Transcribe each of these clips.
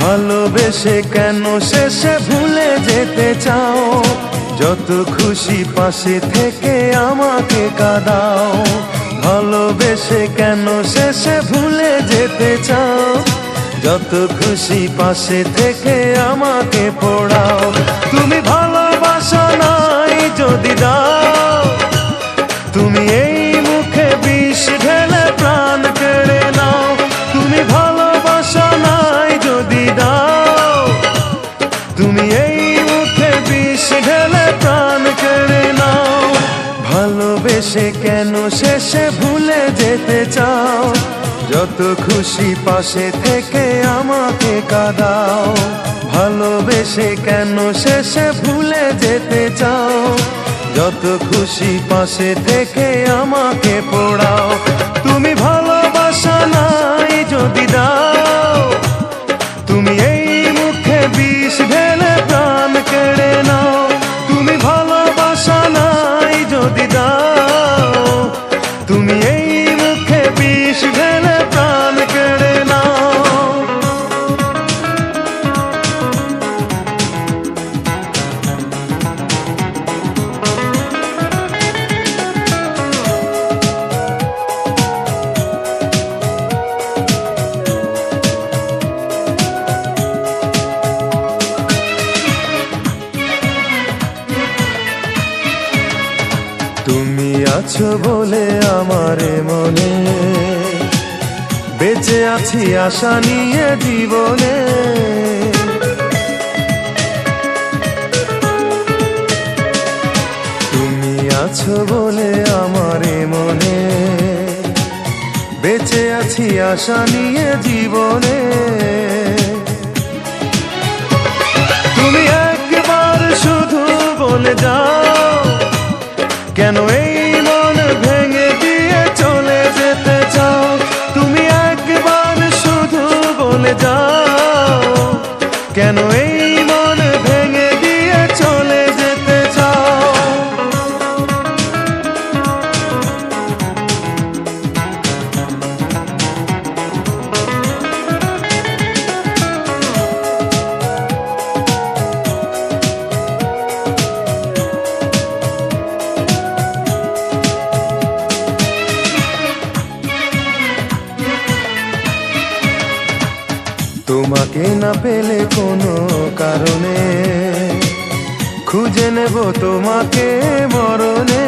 ভালোবেসে কেন শেষে ভুলে যেতে চাও? যত খুশি পাশে থেকে আমাকে কাঁদাও। ভালোবেসে কেন শেষে ভুলে যেতে চাও? যত খুশি পাশে থেকে আমাকে পোড়াও। তুমি ভালোবাসা নাই যদি দাও, তুমি এই মুখে বিষ ঢেলে প্রাণ কেড়ে নাও। তুমি ভালোবাসা নাই যদি দাও, তুমি এই মুখে বিষ ঢেলে প্রাণ কেড়ে নাও। ভালোবেসে কেন শেষে ভুলে যেতে চাও? যত খুশি পাশে থেকে আমাকে কাঁদাও। ভালোবেসে কেন শেষে ভুলে যেতে চাও? যত খুশি পাশে থেকে আমাকে পোড়াও। তুমি ভালোবাসা নাই যদি দাও, তুমি এই মুখে বিষ ঢেলে প্রাণ কেড়ে নাও। তুমি ভালোবাসা নাই যদি দাও, তুমি এই মুখে বিষ ঢেলে প্রাণ কেড়ে নাও। তুমি আছো বলে আমার মনে বেঁচে আছি আশা নিয়ে জীবনে। তুমি আছো বলে আমার মনে বেঁচে আছি আশা নিয়ে জীবনে। তুমি একবার শুধু বলে যাও, কেন এই মন ভেঙে দিয়ে চলে যেতে চাও? তুমি একবার শুধু বলে যাও, কেন এই মন ভেঙে দিয়ে চলে যেতে চাও? তোমাকে না পেলে কোনো কারণে খুঁজে নেব তোমাকে মরণে।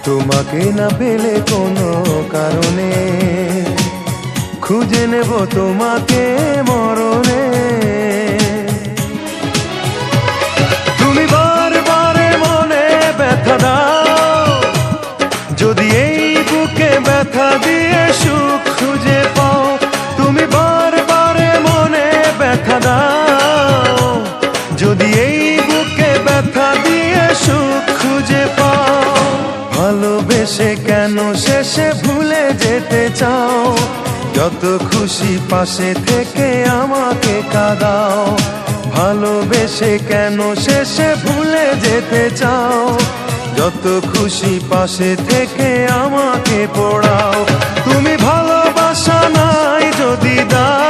তোমাকে না পেলে কোনো কারণে খুঁজে নেব তোমাকে মরণে। তুমি বারবার মনে ব্যথা দাও, যদি এই বুকে ব্যথা দিয়ে সুখ খুঁজে পাও। তুমি বারবার মনে ব্যথা দাও, যদি এই বুকে ব্যথা দিয়ে সুখ খুঁজে পাও। ভালোবেসে কেন শেষে ভুলে যেতে চাও? যত খুশি পাশে থেকে আমাকে কাঁদাও। ভালোবেসে কেন শেষে ভুলে যেতে চাও? যত খুশি পাশে থেকে আমাকে পোড়াও। তুমি ভালোবাসা নাই যদি দাও,